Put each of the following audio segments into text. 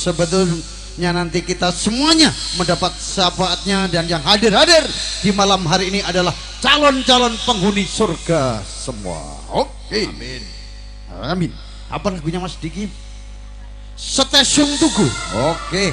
Sebetulnya nanti kita semuanya mendapat syafaatnya, dan yang hadir-hadir di malam hari ini adalah calon-calon penghuni surga semua. Oke. Amin. Amin. Apa lagunya Mas Diki? Stasiun Tugu. Oke.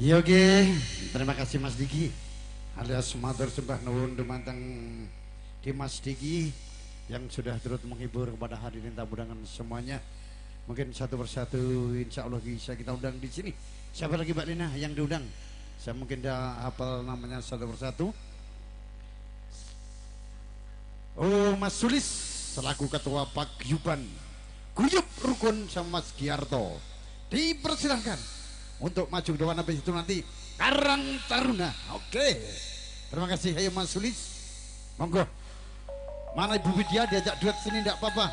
Iya oke, terima kasih Mas Diki alias matur sembah nuwun dumateng Dimas Diki yang sudah turut menghibur kepada hadirin tamu undangan semuanya. Mungkin satu persatu insya Allah bisa kita undang di sini. Siapa lagi Mbak Lina yang diundang? Saya mungkin dah hafal namanya satu persatu. Oh Mas Sulis selaku ketua Paguyuban Guyub Rukun sama Mas Giarto dipersilahkan untuk maju ke depan. Habis itu nanti Karang Taruna. Oke. Terima kasih. Ayo Mas Sulis. Monggo. Mana Ibu Widya diajak duet sini enggak apa-apa.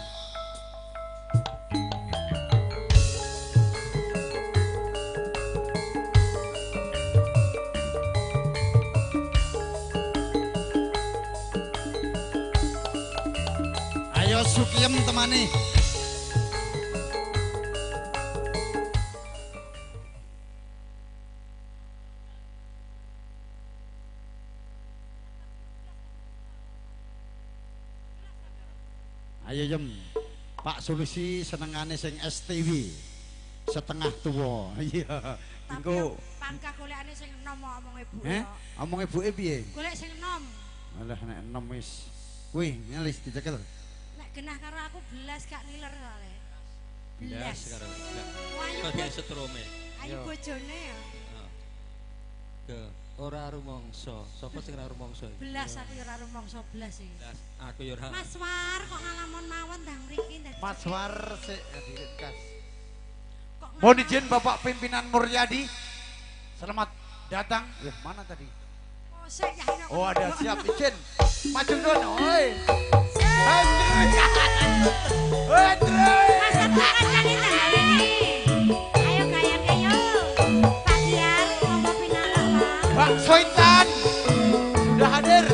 Ayo Sukiem temani. Ayo Jem, Pak Solusi senengane sing STW setengah tua. Iya. Engko pangkah golekane sing enom omong ibu. Omong ibuke piye? Golek sing enom. Alah nek enom wis kuwi nyalis dicekel. Nek genah karo aku belas gak ngiler soalé. Belas karo. Ayo Bagian setrome. Ayo bojone ya. Ke ora rumangsa. Sapa sing ora rumangsa? Belas aku ya ora rumangsa belas iki. Belas. Aku ya ora. Mas War kok ngalamun mawon ndang mriki dadi. Mas War sik diringkas. Mohon izin Bapak Pimpinan Muryadi. Selamat datang. Mana tadi? Oh, sik ya. Oh, ada siap izin. Maju dulu, oi. Mas kancane tangane iki. Ayo gayake yo. Pak Diar monggo pinangan. Pak Soitan sudah hadir.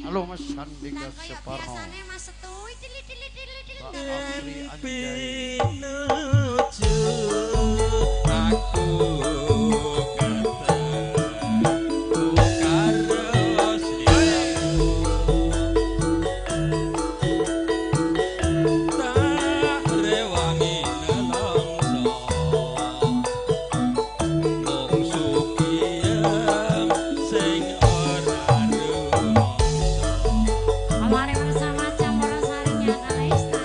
Halo Mas Sandika Separno. Biasane Mas Setu Pak Afri Anjay. Pinuju aku ketemu karo sliramu. Tak rewangi nelongso mung sukiyem sing ora rumangsa. Amare bersama campur sarinya kalista.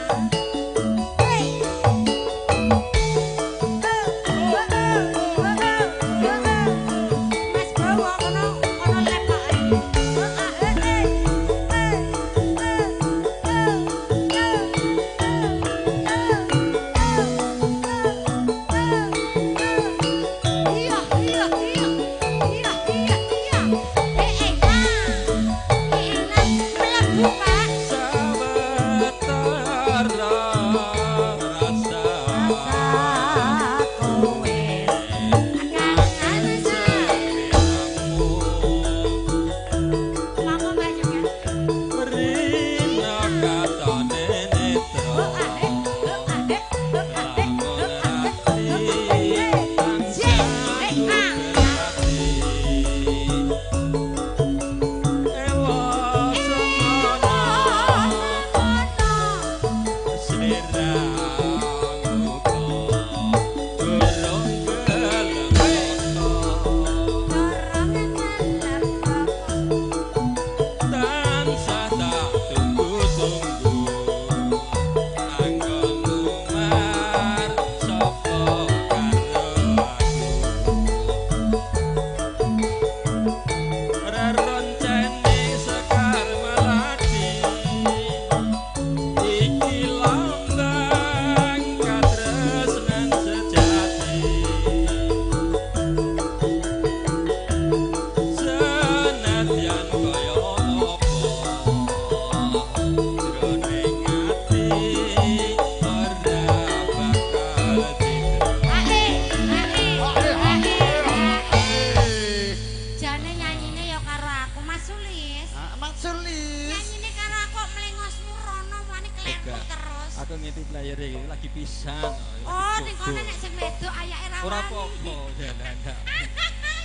Aku ngintip layar iki lagi pisan. Oh, ning kono nek sing wedok ayake rawan. Ora apa-apa, dalan.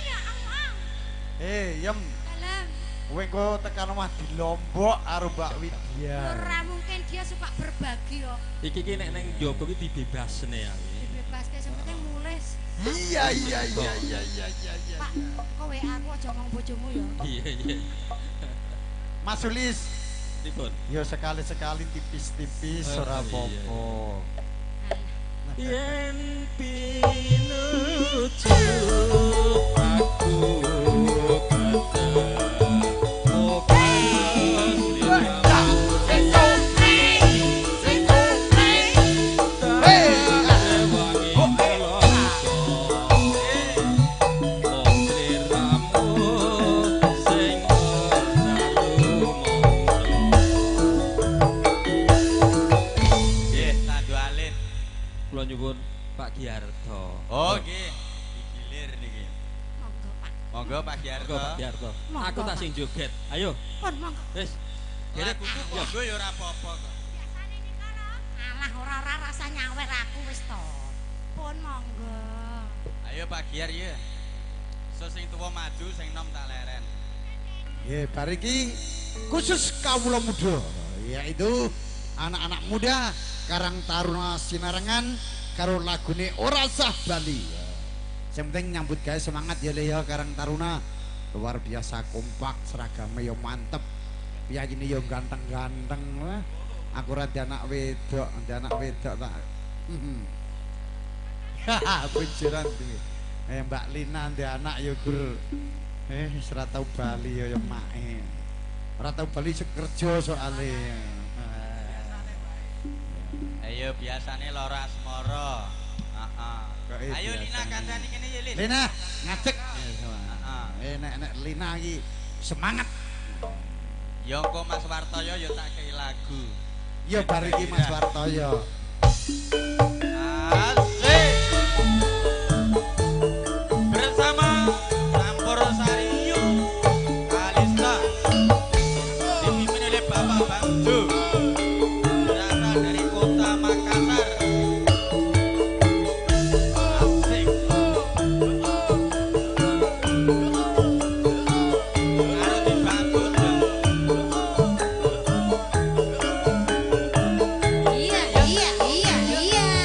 Ya Allah. Yem, Dalam. kowe engko tekan omah di Lombok karo Mbak Widya. Ora mungkin dia suka berbagi yo. Iki nek nang njaba iki dibebasne ya. Dibebaske sing penting mulih. Iya. Pak, kowe aku aja ngomong bojomu yo. Iya. Mas Sulis, Dipun. yo sekali-sekali tipis-tipis ora apa-apa. Yen pinuju aku nyuwun Pak Giarto. Oh nggih, digilir niki. Monggo, Pak. Monggo Pak Giarto. Pak Giarto. Aku tak sing joget. Ayo. Pun monggo. Wis. Kira kuku monggo ya ora apa-apa kok. Biasane ning kono. Alah ora rasa nyawer aku wis to. Pun monggo. Ayo Pak Giar ya. So sing tuwa maju, sing nom tak leren. Nggih, bar iki khusus kawula muda, yaitu anak-anak muda Karang Taruna Sinarengan karo lagune Ora Sah Bali. Sing penting nyambut gawe semangat ya Le ya Karang Taruna. Luar biasa kompak, seragame yo mantep. Piyayine yo ganteng-ganteng. Wah, aku ora anak wedok tak. Haha, bujuran iki. Mbak Lina ndek anak yo Gur. Wis ora tau bali yo make. Ora tau bali kerja soalé. Ayo biasane lara asmara. Heeh. Ayo Lina kancane kene ya Lin. Lina ngajek. Heeh. Nek Lina iki semangat. Ya engko Mas Wartoyo ya tak kei lagu. Ya bar iki Mas Wartoyo. Asik. Bersama Campur Sariyu Kalista dipimpin oleh Bapak Bangjo berasal dari kota Makassar. Asik. Harus dibantu. Iya.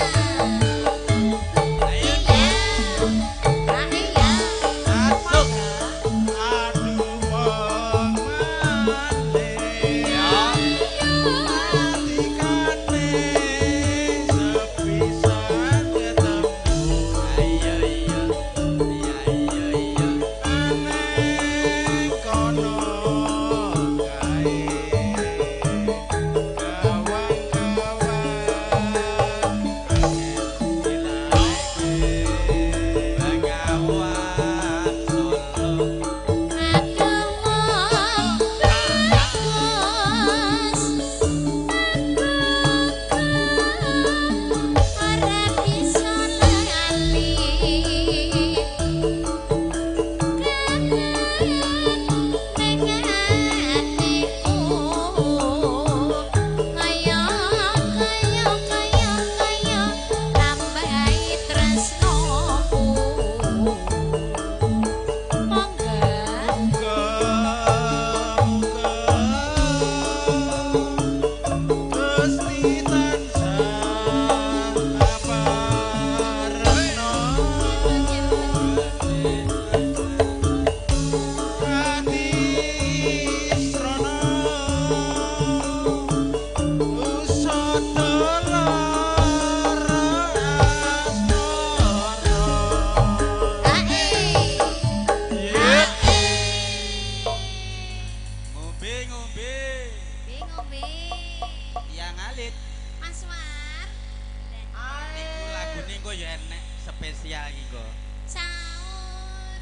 ya enek spesial iki nggo. Sahur.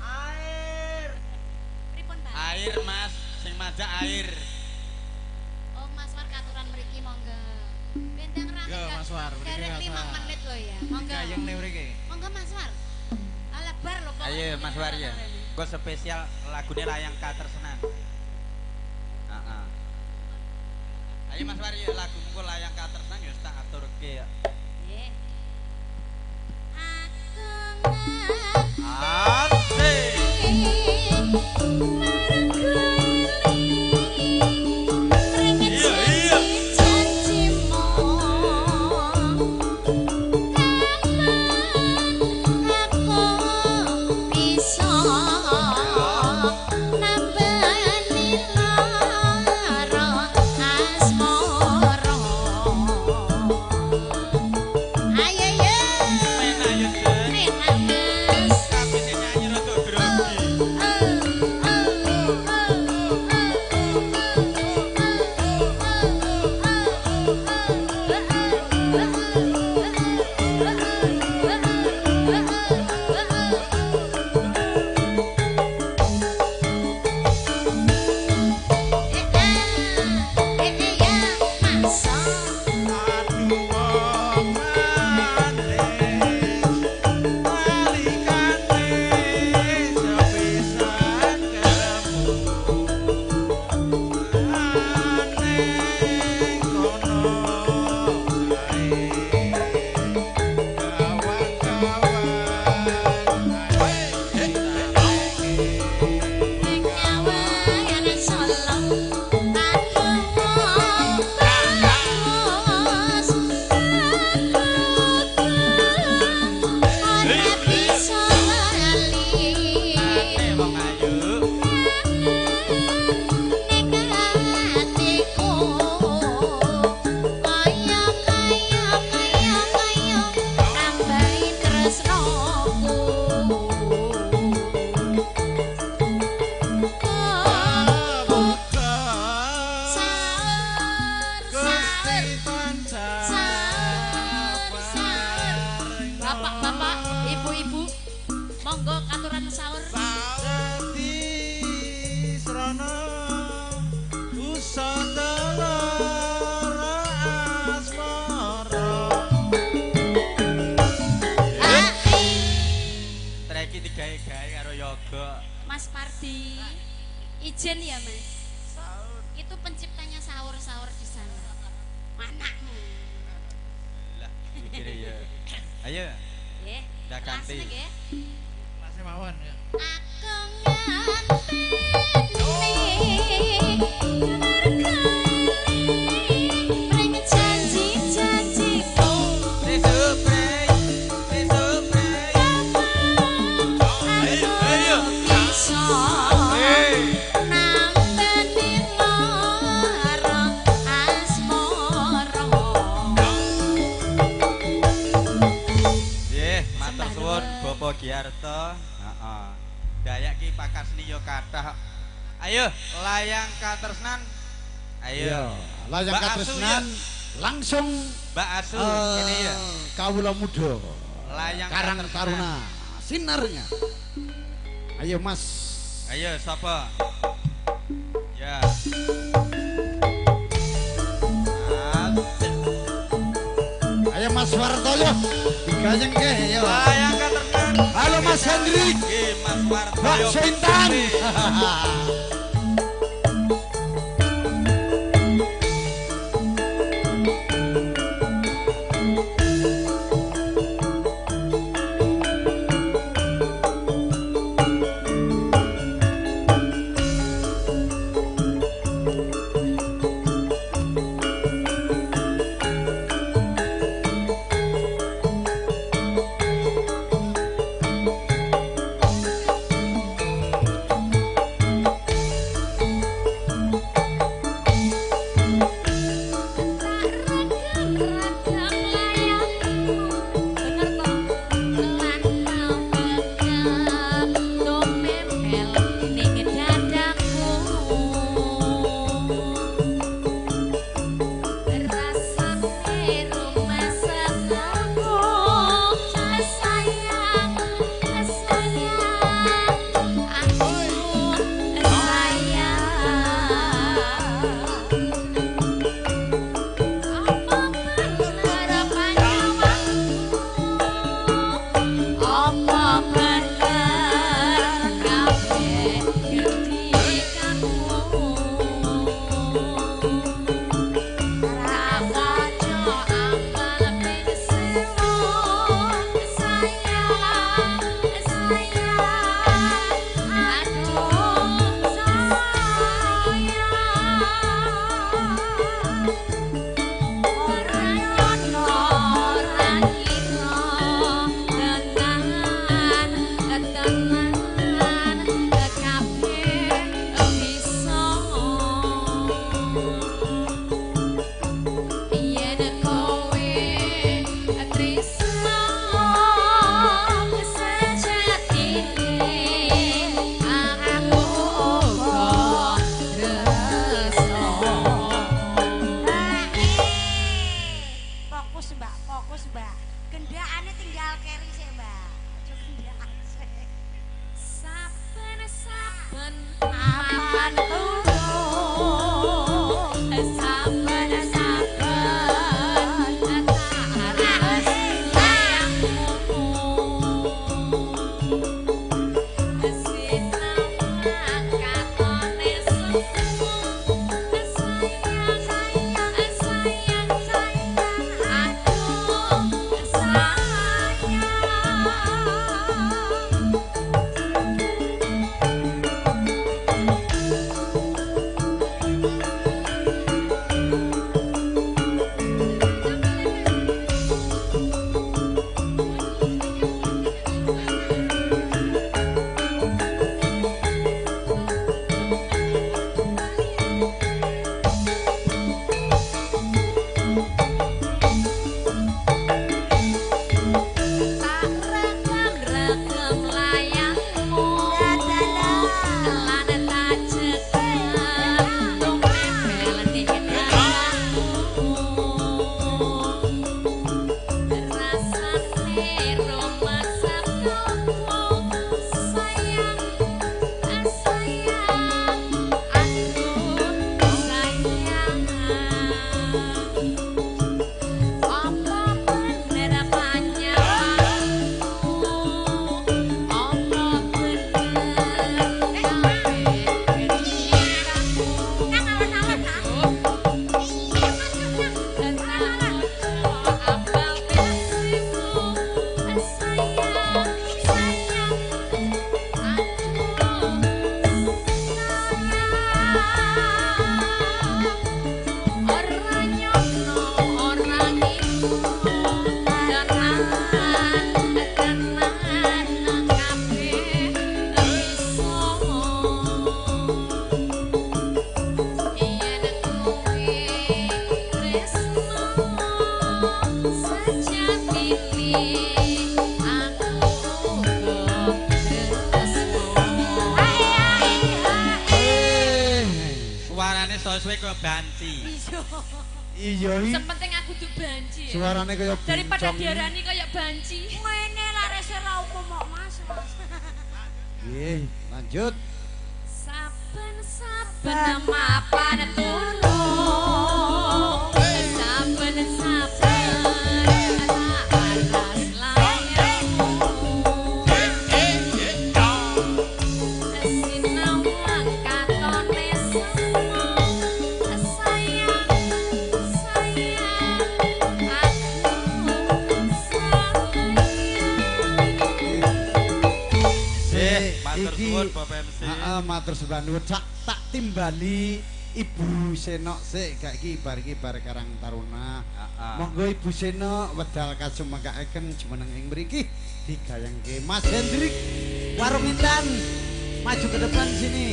Air. Pripun, Pak? Air, Mas. Sing majak air. Oh, Mas War katuran mriki monggo. Bentang rame. Yo, Mas War, mriki Derek Mas 5 War. menit lho ya. Monggo. Gayeng nih mriki. Monggo Mas War. Lebar lho pokoknya. Ayo Mas War ya. Nggo spesial lagune layang katresnan. Heeh. Ayo Mas War ya lagu mengko layang katresnan ya tak aturke ya. Nggih. Aku Asik. Iya, iya. Men ayo Dek. Kabeh nyanyi rada grogi. Aduh wong mantes balikane sepisan kamu aneh kono aneh wong ayu Bapak-bapak, ibu-ibu, monggo katuran sahur. Treki digawe-gawe karo yoga. Mas Pardi, izin ya Mas. Itu penciptanya sahur-sahur di sana. Anakmu. Lah, mikire ya. Ayo, Nggih. Udah ganti. Kelasnya nggih. Masih mawon ya. Aku nganteni ring janji-janjiku. Sesupre. Ayo, ayo. Bisa nampeni lara asmara. Nggih, matur suwun Bapak Giarto. Heeh. Dayak ki pakasni yo kathah. Ayo, layang katresnan. Ayo. Layang Mbak Asu, katresnan langsung Mbak Asu ini ya. kawula muda. Layang Karang katresnan. Taruna sinarnya. Ayo Mas. Ayo sapa? Ya. Asik. Ayo Mas Wartoyo. Digayeng ke ya. Layang katresnan. Halo Mas Hendrik. Nggih, Mas Wartoyo. Mbak Sintan. fokus mbak. Gendakane tinggal keri sih mbak. Aja gendaan sih. Saben Aman tulung. saben harus sayangmu sinawang katone sepuh sayang aku sayang. Tak regem layangmu lan tak cekel nempel di dadaku rasane rumasap tuku sayang aku sayang. Apa bener panyawanku? Apa bener kabeh pikiranku? Dan apal pesimu sayang ora nyono ora ngilu tenan kabeh iso yen kowe tresno sejatine aku tresno. Suarane suwe kok banci. Iya iki. Sepenting aku dudu banci. Ya. Suarane kaya Daripada bincang. diarani kayak banci. Ngene larese ra umum kok Mas. Nggih, lanjut. Saben mapan tulung saben alas layangmu sinawang katone semua sayang aku sayang. Matur Iki suwun Bapak MC. Heeh, matur nuwun. Tak timbali Ibu Seno sik gak iki bar Karang Taruna. Heeh. Monggo Ibu Seno wedal kasumangkaken jumeneng ing mriki digayangke Mas Hendrik Warung Intan. Maju ke depan sini.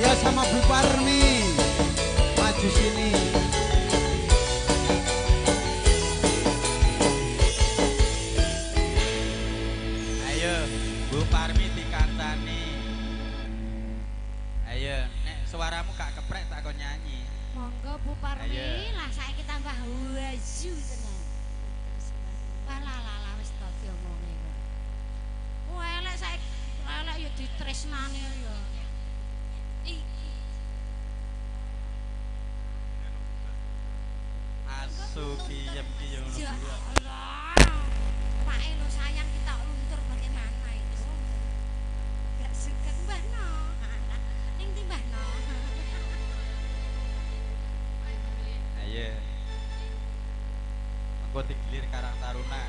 Ya sama Bu Parmi. Maju sini. Ayo, Bu Parmi dikantani. Ayo, nek suaramu gak keprek tak kon nyanyi. Monggo Bu Parmi, Ayo. lah saiki tambah waju tenan. Walah wis to diomongi kok. Elek saiki elek ya ditresnani ya. Iki Asu kiyem kiyem ngono ya kuwi. Allah. Pak lo sayang kita luntur bagaimana itu? Gak suka Mbah No. Ning ndi Mbah No? Ayo. Engko digilir Karang Taruna.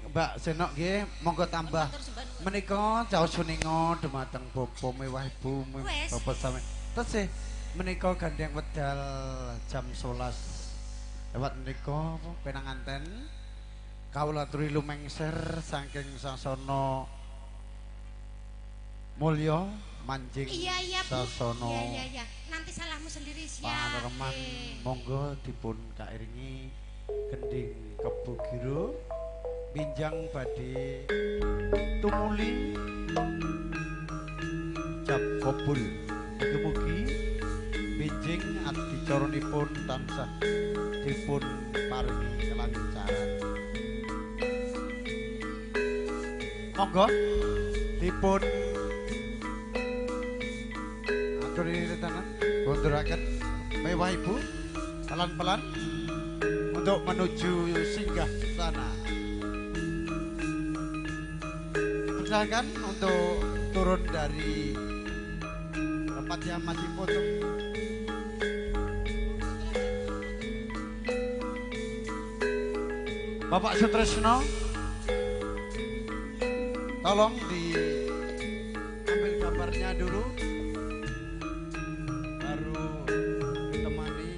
Mbak Senok nggih, monggo tambah. Menika caos suninga dumateng Bapak mewah Ibu Wes. Bapak sami. Tesih menika gandeng wedal jam 11. Lewat menika penanganten kawula aturi lumengser saking sasana mulya manjing Iya, Bu. sasana Iya. Nanti salahmu sendiri siap. Panereman monggo dipun kairingi gending Kebo Giro binjang badhe tumuli cap kobul mugi-mugi binjing adicaranipun tansah dipun paringi kelancaran monggo dipun aturi retanan bonduraken mewah Ibu pelan-pelan untuk menuju singgah sana. Silakan untuk turun dari tempat yang masih foto. Bapak Sutresno, tolong diambil gambarnya dulu, baru ditemani.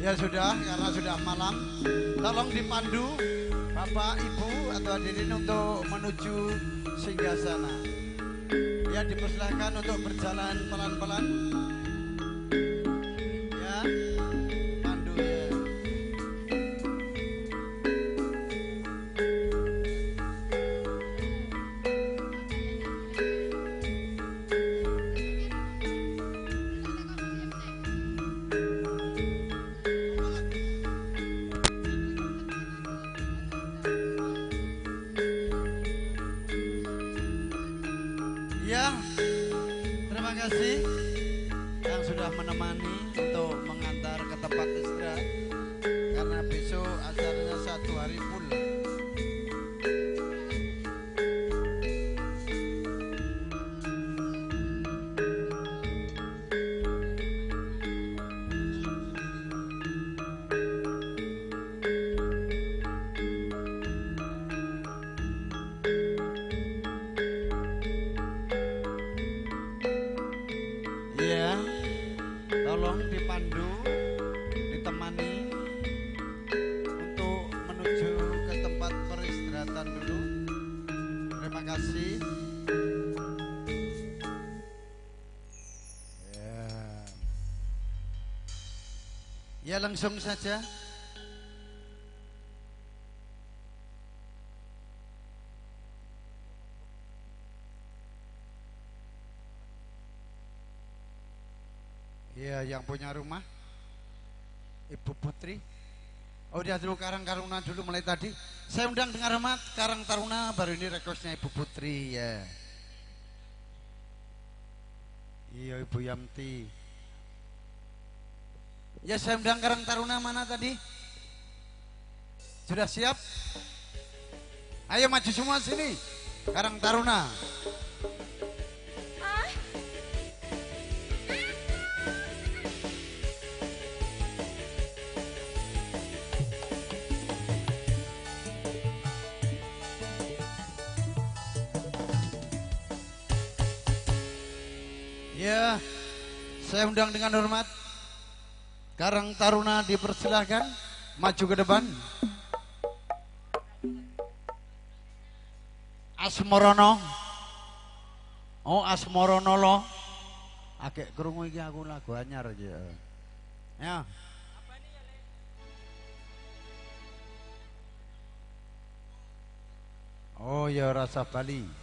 Ya sudah, karena sudah malam, tolong dipandu Bapak, Ibu, atau hadirin untuk menuju singgasana. Ya, dipersilahkan untuk berjalan pelan-pelan. Ya, dipandu ya. Ya, terima kasih yang sudah menemani untuk mengantar ke tempat istirahat karena besok acaranya 1 hari full. Ya, tolong dipandu, ditemani untuk menuju ke tempat peristirahatan dulu. Terima kasih. Ya, langsung saja. Ya, yang punya rumah Ibu Putri. Oh, dia dulu Karang Taruna dulu mulai tadi. Saya undang dengan hormat Karang Taruna, baru ini requestnya Ibu Putri ya. Iya, Ibu Yamti. Ya, saya undang Karang Taruna mana tadi? Sudah siap? Ayo maju semua sini. Karang Taruna. Ya, saya undang dengan hormat Karang Taruna dipersilahkan maju ke depan. Asmorono. Oh, Asmorono lo. Akek krungu iki aku lagu anyar aja. Ya. Oh ya rasa Bali.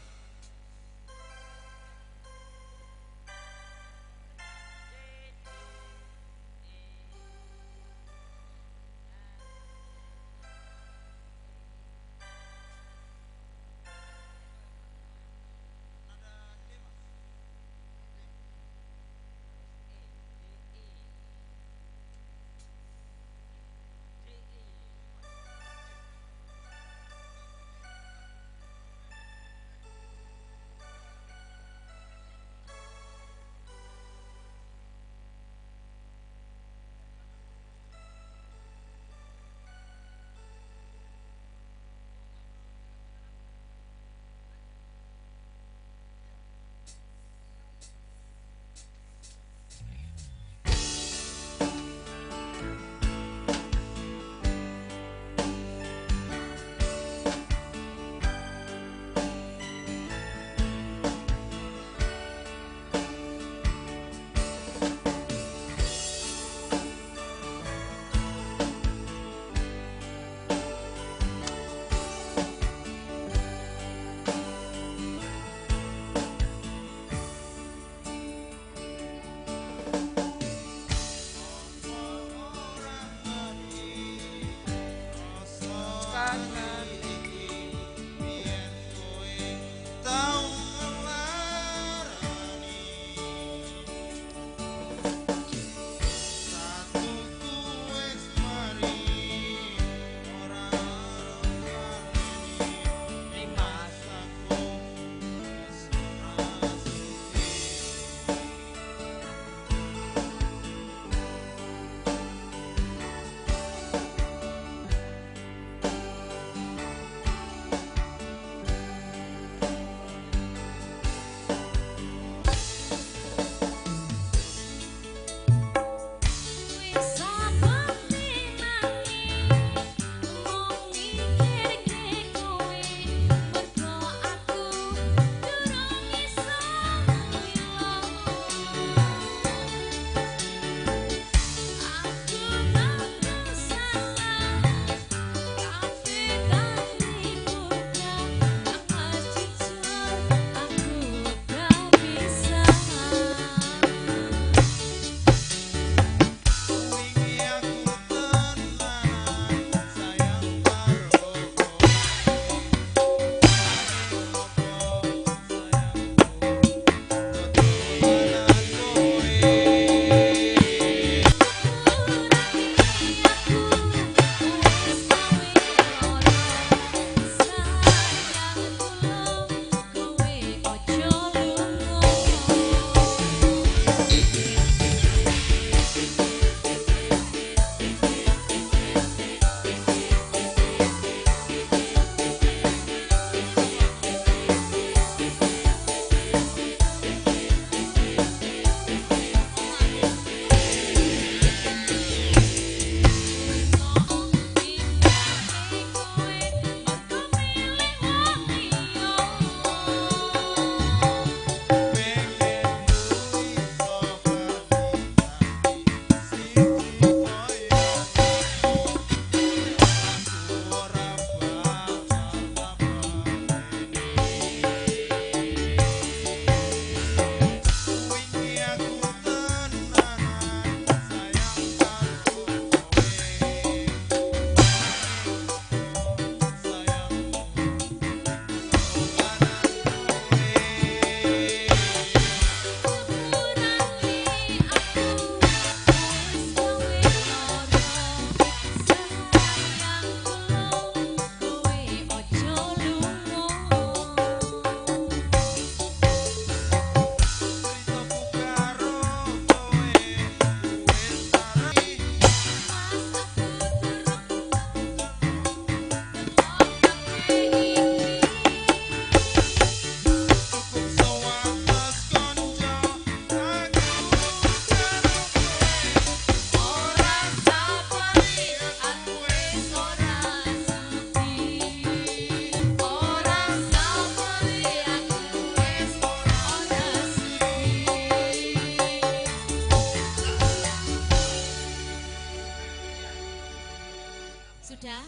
Sudah?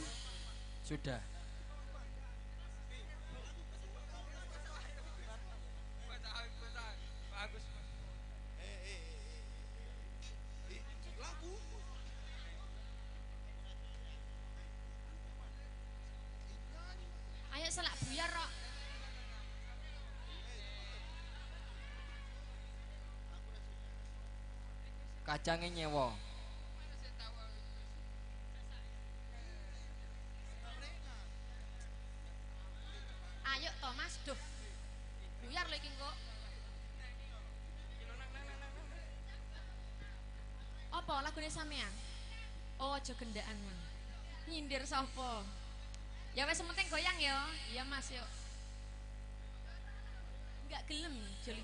Sudah. Kacange nyewa. Ayo Thomas, duh. Buyar lho iki kok. Apa lagune sampean? Oh, aja gendaan, Mang. Nyindir sapa? Ya wes penting goyang ya. Iya Mas, yuk. Enggak gelem jeli.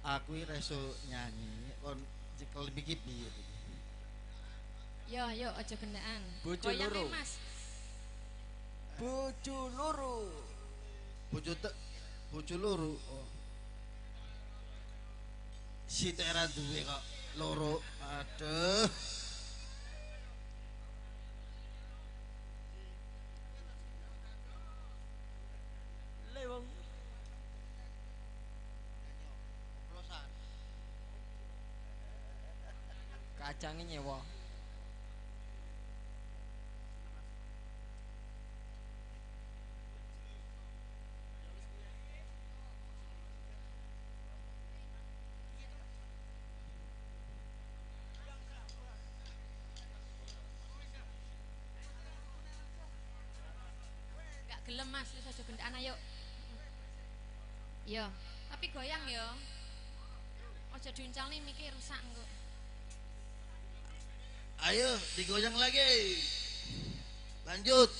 Aku iki reso nyanyi kon cekel iki piye iki. Yo, yo aja gendaan. Bojo Goyang loro. Mas. Bojo loro. Bojo loro. Oh. Sitek ra duwe kok loro. Aduh. Lewong. Kacange nyewa. Enggak gelem Mas, wis aja gendaan ayo. Yo, tapi goyang yo. Aja diuncal nih mikir rusak engko. Ayo digoyang lagi. Lanjut.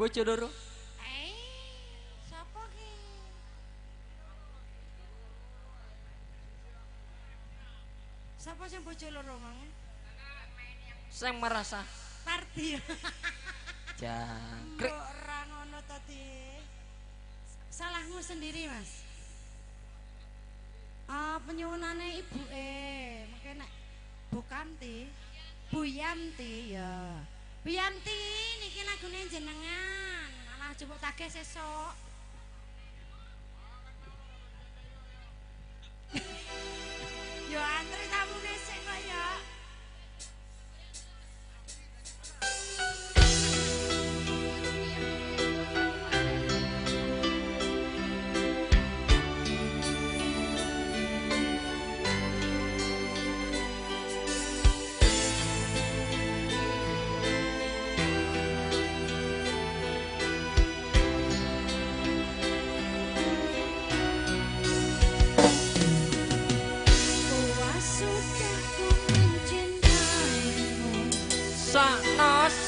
bojo loro. Sapa ki? Sapa sing bojo loro mang? Sing merasa Parti. jangkrik. Ora ngono to, Di. Salahmu sendiri, Mas. Penyuwunane ibuke. Mengke nek Bukanti, Buyanti ya. Buyanti niki lagune jenengan. Malah coba tagih sesuk. Yo antri tamune sik kok ya.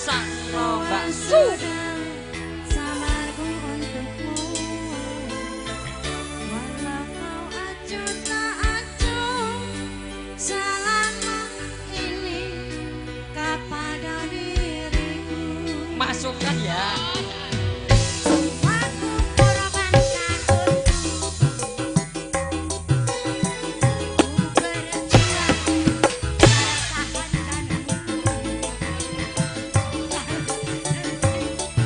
Sakno Mbak Su. Samarku untukmu, walau kau acuh tak acuh, selama ini kepada diriku. Masukkan ya. Aku korbankan untukmu, ku berjuang pertahankan.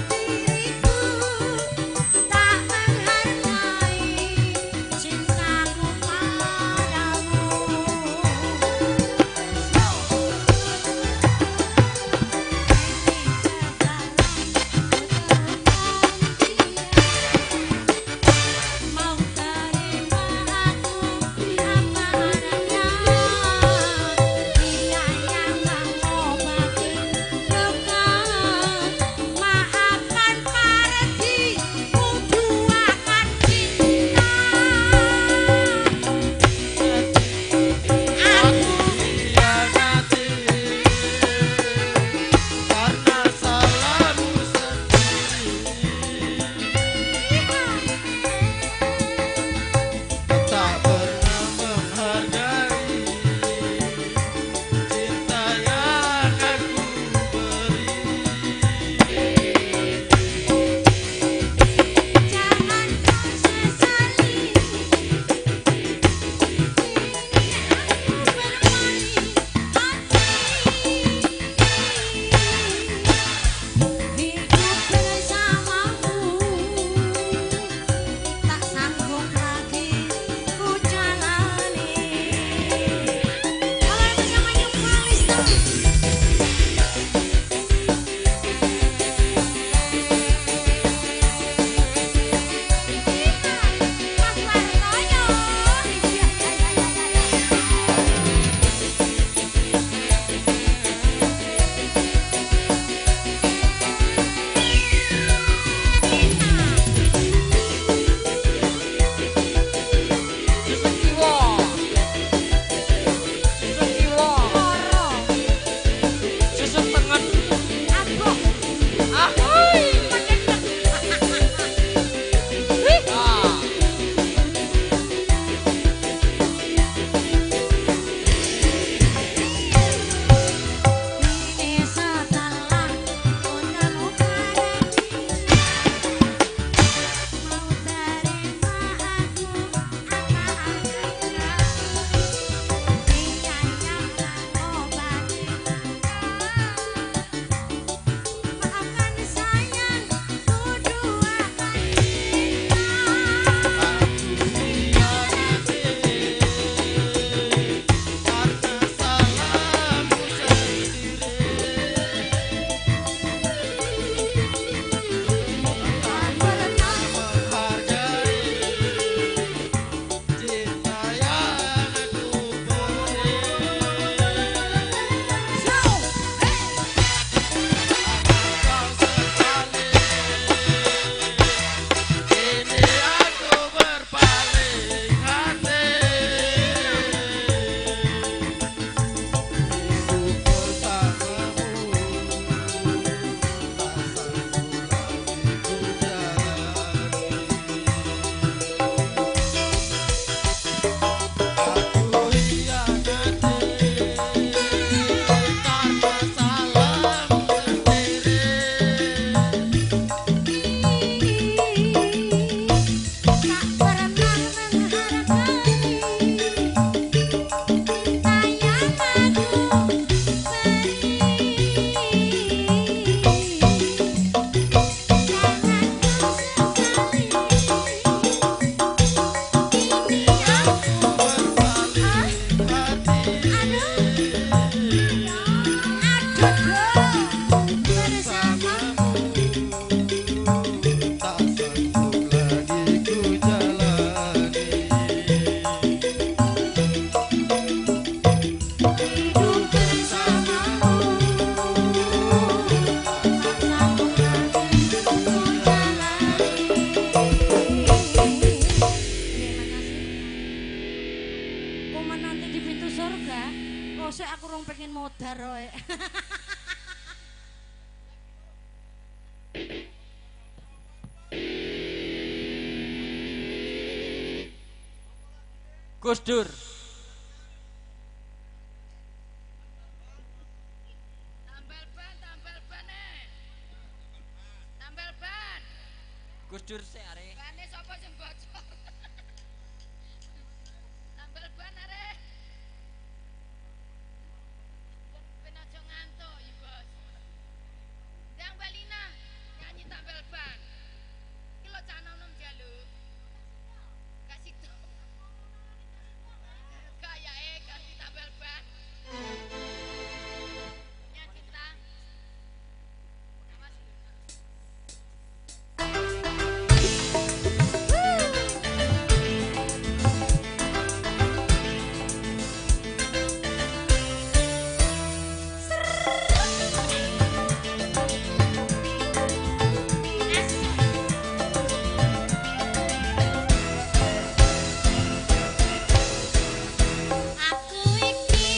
pengumuman nanti di pintu surga. Oh, aku rong pengen modar roe. Gus Dur. Tambal ban tambal ban Gus Dur sih are. bane sapa sing bocor tambal ban are ben aja ngantuk ya bos ndang balina nyanyi tambal ban iki lo cah nom jaluk kasih to kayae ganti tambal ban nyanyi ta awas Aku iki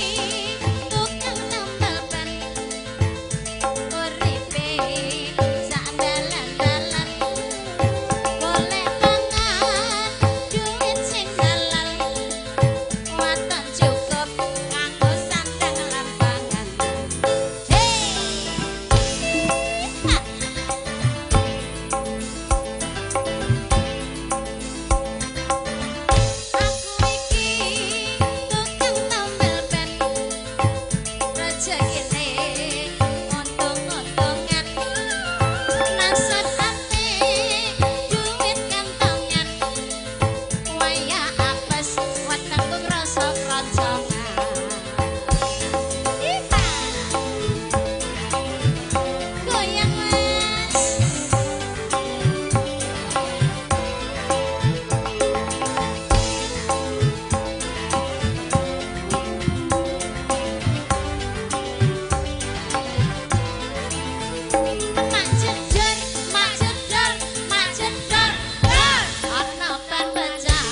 tukang tambal ban, uripe sak dalan-dalan, golek mangan duit sing halal, waton cukup kanggo sandang lan pangan. Aku iki tukang tambal ban, rejekine untung-untungan, nasut ati duit kantongan, wayah apes wetengku ngrasa kroncongan. Goyang wes. Mak jedor, mak jedor, mak jedor, dor. Ana ban becah.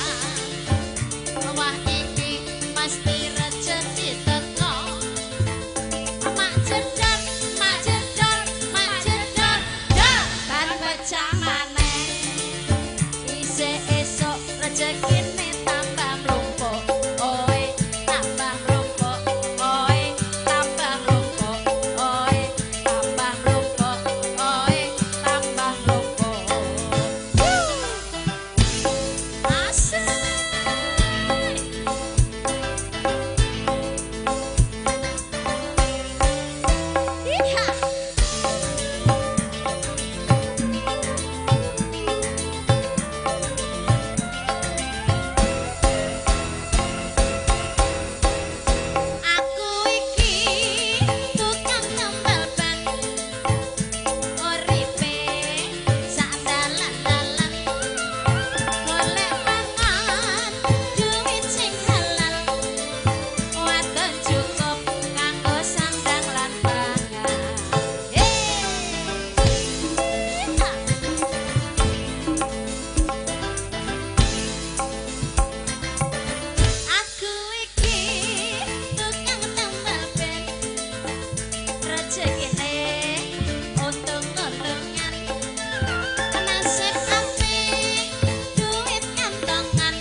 Wah iki mesti rejeki teko. Mak jedor, mak jedor, mak jedor, dor. Ban becah maneh. Isih esuk rejekine tambah mlumpuk. Oe, tambah mlumpuk. Oe, tambah mlumpuk. Oe, tambah mlumpuk. Oe, tambah mlumpuk. Asik. Iya. Aku iki tukang tambal ban, uripe sak dalan-dalan, golek mangan duit sing halal, waton cukup kanggo sandang lan pangan. Aku iki tukang tambal ban, rejekine untung-untungan, nasib apik duit kantongan,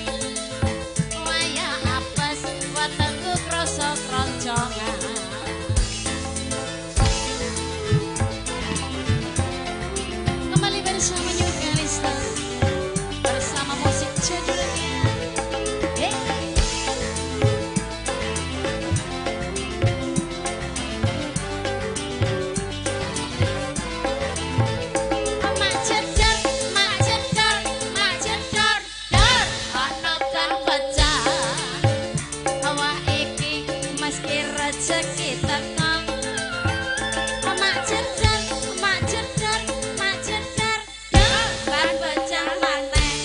wayah apes wetengku krasa kroncongan. Kembali bersama New Kalista, bersama musik judulnya mak jedor, mak jedor, mak jedor, dor. Ana kang becah. Awak iki meski rejeki teko. Mak jedor, mak jedor, mak jedor, dor. Ban becah maneh.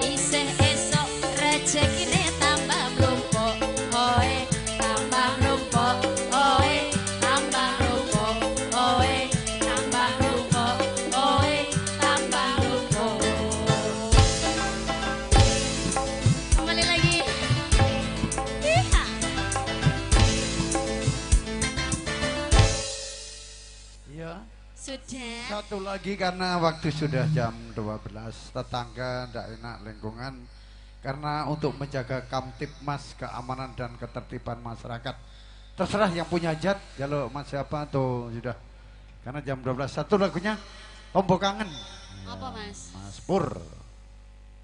Isih esuk rejekine tambah mlumpuk. Oe, tambah mlumpuk. Oe, tambah mlumpuk. Oe, tambah mlumpuk. Oe, tambah mlumpuk. Kembali lagi. Satu lagi karena waktu sudah jam 12, tetangga tidak enak lingkungan karena untuk menjaga Kamtibmas keamanan dan ketertiban masyarakat. Terserah yang punya hajat, kalau Mas siapa tuh sudah. Karena jam 12 satu lagunya Tombo Kangen. Apa Mas? Mas Pur.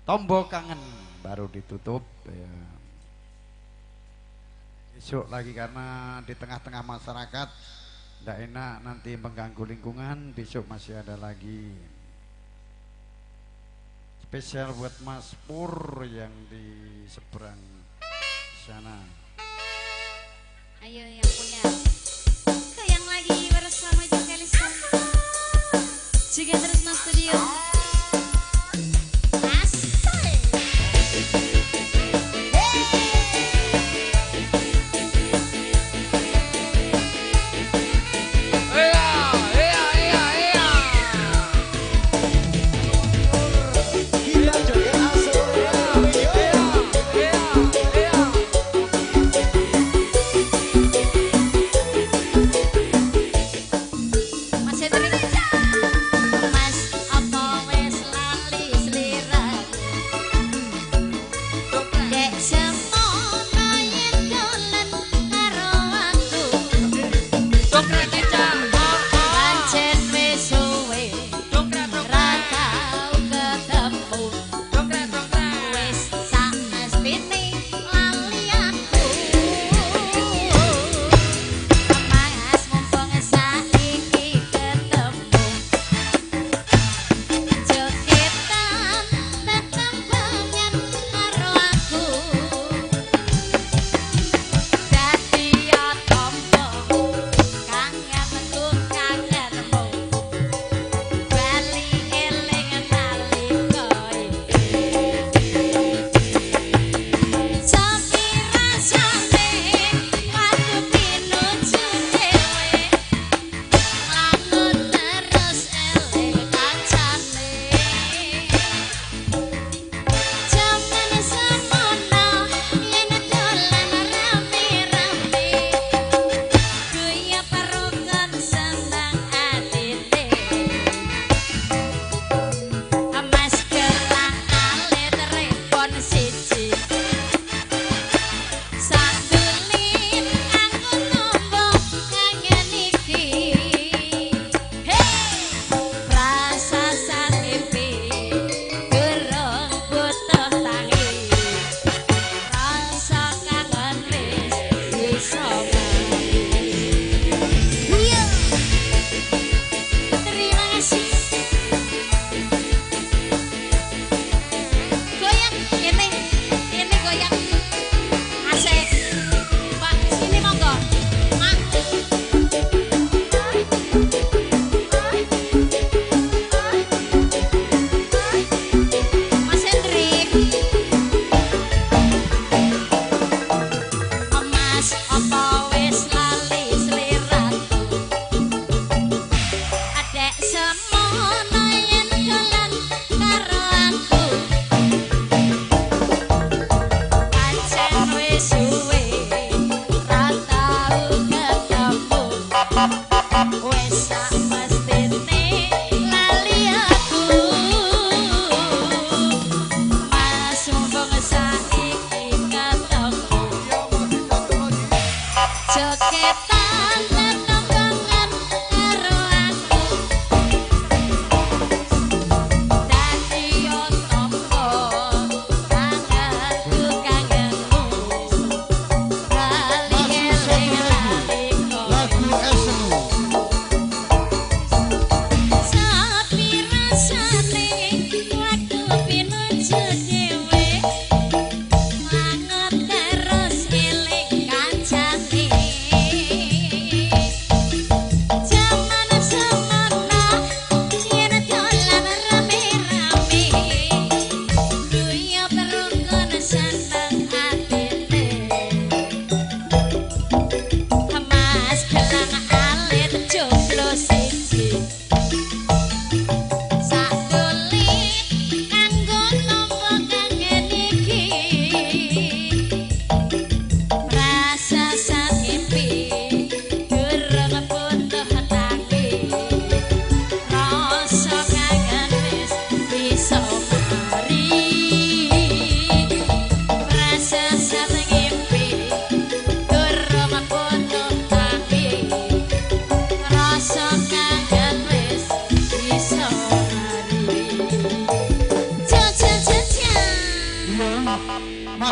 Tombo Kangen baru ditutup ya. Besok lagi karena di tengah-tengah masyarakat tidak enak nanti mengganggu lingkungan. Besok masih ada lagi spesial buat Mas Pur yang di seberang sana. Ayo yang punya yang lagi bersama juga Lisa juga terus Mas Studio. Mas, apa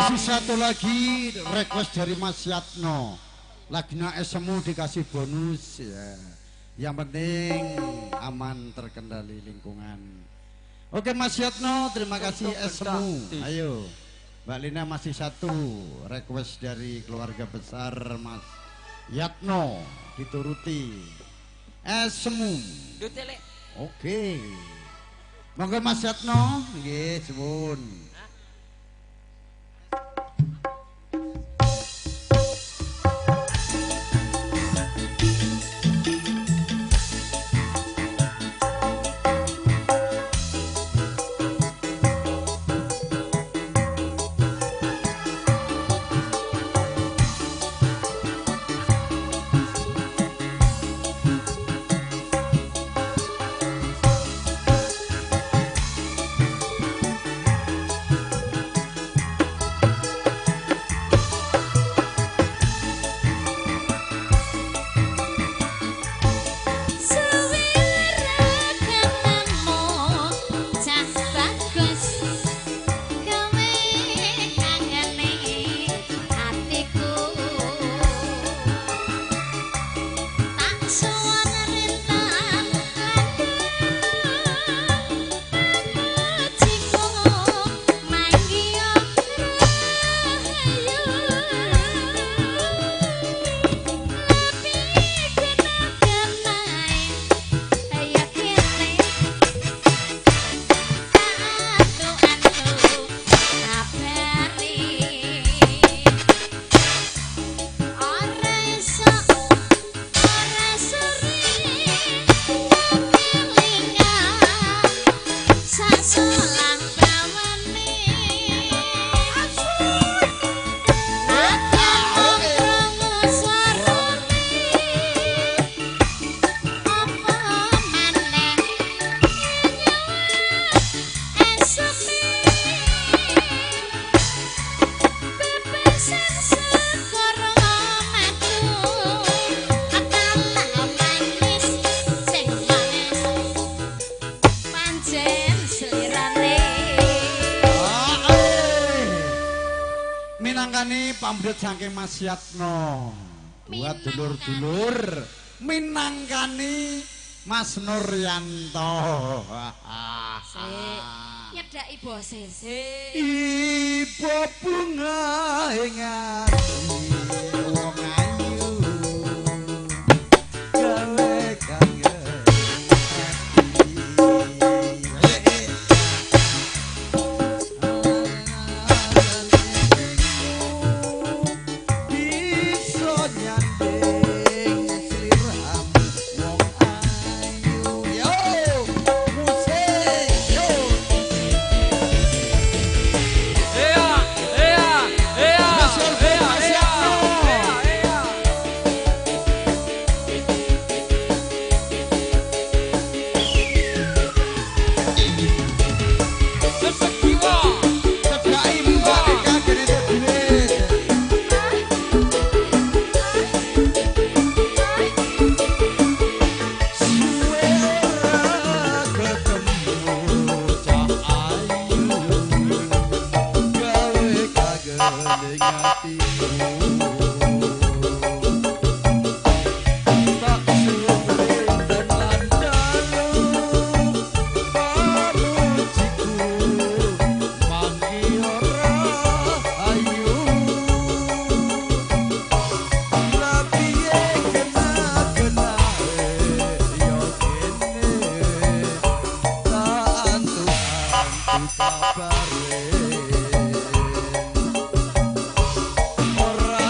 masih satu lagi request dari Mas Yatno. Lagunya SMU dikasih bonus ya. Yang penting aman terkendali lingkungan. Oke Mas Yatno, terima kasih SMU. Ayo. Mbak Lina masih satu request dari keluarga besar Mas Yatno dituruti. SMU. Oke. Monggo Mas Yatno, nggih suwun. Pamrih saking Mas Yatno buat dulur-dulur minangkani Mas Nuryanto. Nyedaki bose sik. Ibu bunga ing ati wong ayu gawe kangen ora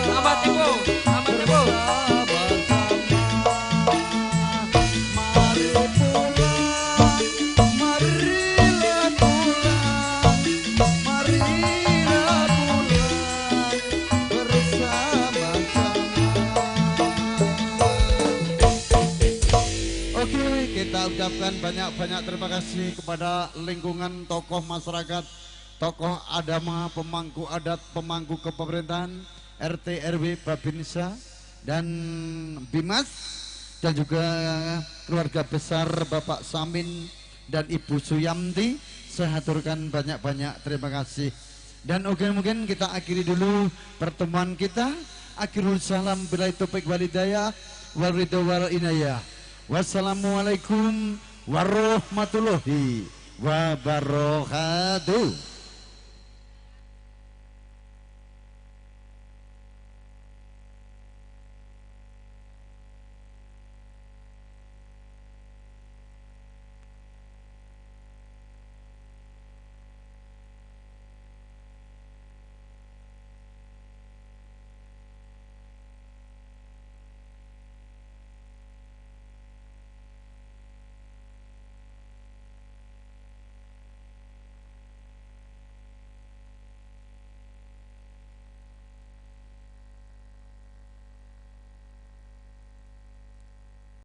Tambah tipu, tambah tipu. Oke, kita ucapkan banyak-banyak terima kasih kepada lingkungan tokoh masyarakat, tokoh agama, pemangku adat, pemangku kepemerintahan, RT RW Babinsa dan Bimas, dan juga keluarga besar Bapak Samin dan Ibu Suyamti. Saya haturkan banyak-banyak terima kasih. Dan mungkin kita akhiri dulu pertemuan kita. Akhirul salam bila taufiq walhidayah wal ridho wal inayah. Wassalamualaikum warahmatullahi wabarakatuh.